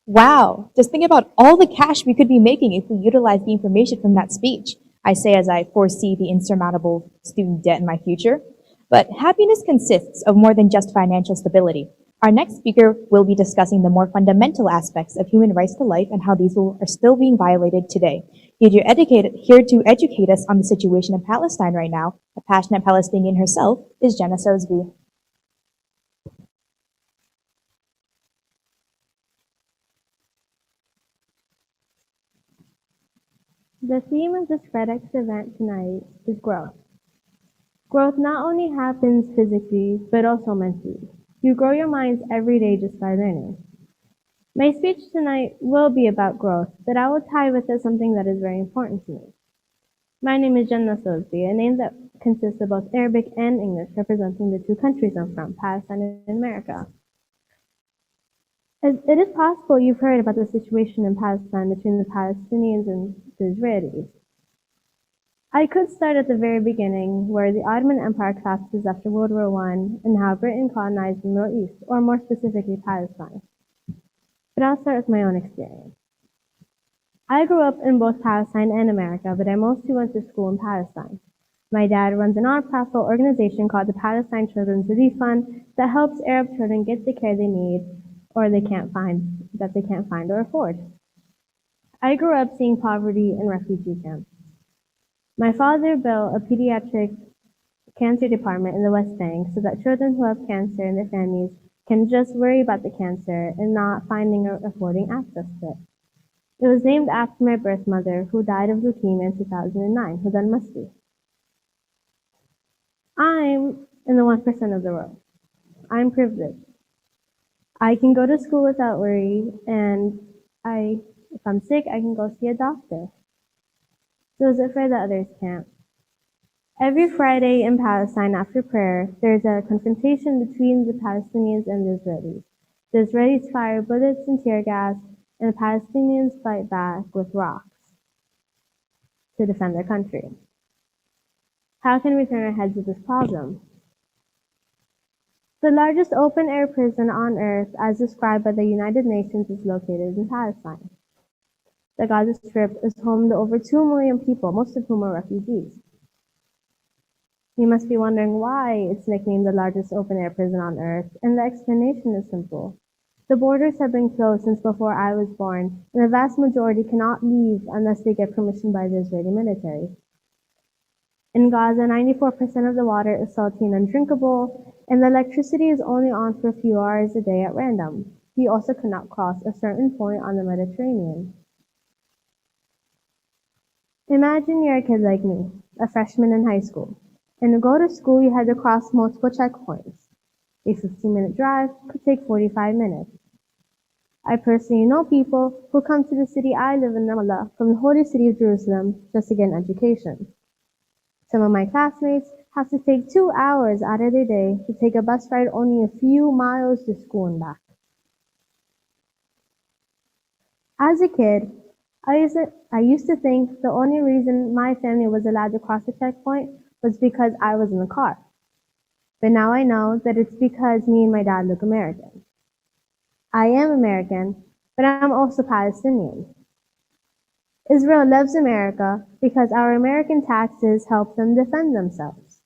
Wow, just think about all the cash we could be making if we utilize the information from that speech. I say as I foresee the insurmountable student debt in my future. But happiness consists of more than just financial stability. Our next speaker will be discussing the more fundamental aspects of human rights to life and how are still being violated today. Here to educate us on the situation in Palestine right now, a passionate Palestinian herself, is Jenna Sosebee. The theme of this Fredx event tonight is growth. Growth not only happens physically, but also mentally. You grow your minds every day just by learning. My speech tonight will be about growth, but I will tie with it something that is very important to me. My name is Jenna Sosebee, a name that consists of both Arabic and English, representing the two countries I'm from, Palestine and America. It is possible you've heard about the situation in Palestine between the Palestinians and the Israelis. I could start at the very beginning, where the Ottoman Empire collapses after World War I and how Britain colonized the Middle East, or more specifically Palestine. But I'll start with my own experience. I grew up in both Palestine and America, but I mostly went to school in Palestine. My dad runs a nonprofit organization called the Palestine Children's Relief Fund that helps Arab children get the care they need or they can't find or afford. I grew up seeing poverty in refugee camps. My father built a pediatric cancer department in the West Bank so that children who have cancer and their families can just worry about the cancer and not finding or affording access to it. It was named after my birth mother, who died of leukemia in 2009, who then must be. I'm in the 1% of the world. I'm privileged. I can go to school without worry, and if I'm sick, I can go see a doctor. Those are for the others can't. Every Friday in Palestine after prayer, there's a confrontation between the Palestinians and the Israelis. The Israelis fire bullets and tear gas, and the Palestinians fight back with rocks to defend their country. How can we turn our heads with this problem? The largest open-air prison on earth, as described by the United Nations, is located in Palestine. The Gaza Strip is home to over 2 million people, most of whom are refugees. You must be wondering why it's nicknamed the largest open-air prison on earth, and the explanation is simple. The borders have been closed since before I was born, and the vast majority cannot leave unless they get permission by the Israeli military. In Gaza, 94% of the water is salty and undrinkable, and the electricity is only on for a few hours a day at random. You also cannot cross a certain point on the Mediterranean. Imagine you're a kid like me, a freshman in high school, and to go to school you had to cross multiple checkpoints. A 15-minute drive could take 45 minutes. I personally know people who come to the city I live in, Ramallah, from the holy city of Jerusalem just to get an education. Some of my classmates have to take 2 hours out of their day to take a bus ride only a few miles to school and back. As a kid, I used to think the only reason my family was allowed to cross a checkpoint was because I was in the car. But now I know that it's because me and my dad look American. I am American, but I'm also Palestinian. Israel loves America because our American taxes help them defend themselves.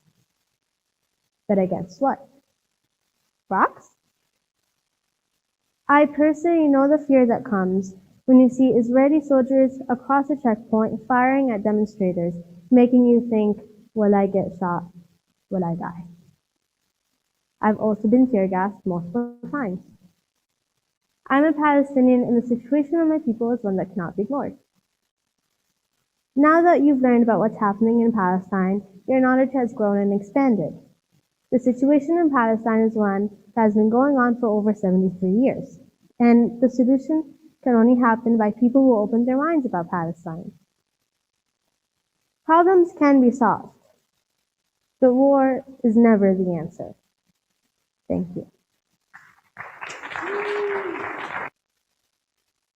But against what? Rocks? I personally know the fear that comes when you see Israeli soldiers across a checkpoint firing at demonstrators, making you think, will I get shot? Will I die? I've also been tear gassed multiple times. I'm a Palestinian, and the situation of my people is one that cannot be ignored. Now that you've learned about what's happening in Palestine, your knowledge has grown and expanded. The situation in Palestine is one that has been going on for over 73 years, and the solution can only happen by people who open their minds about Palestine. Problems can be solved, but war is never the answer. Thank you.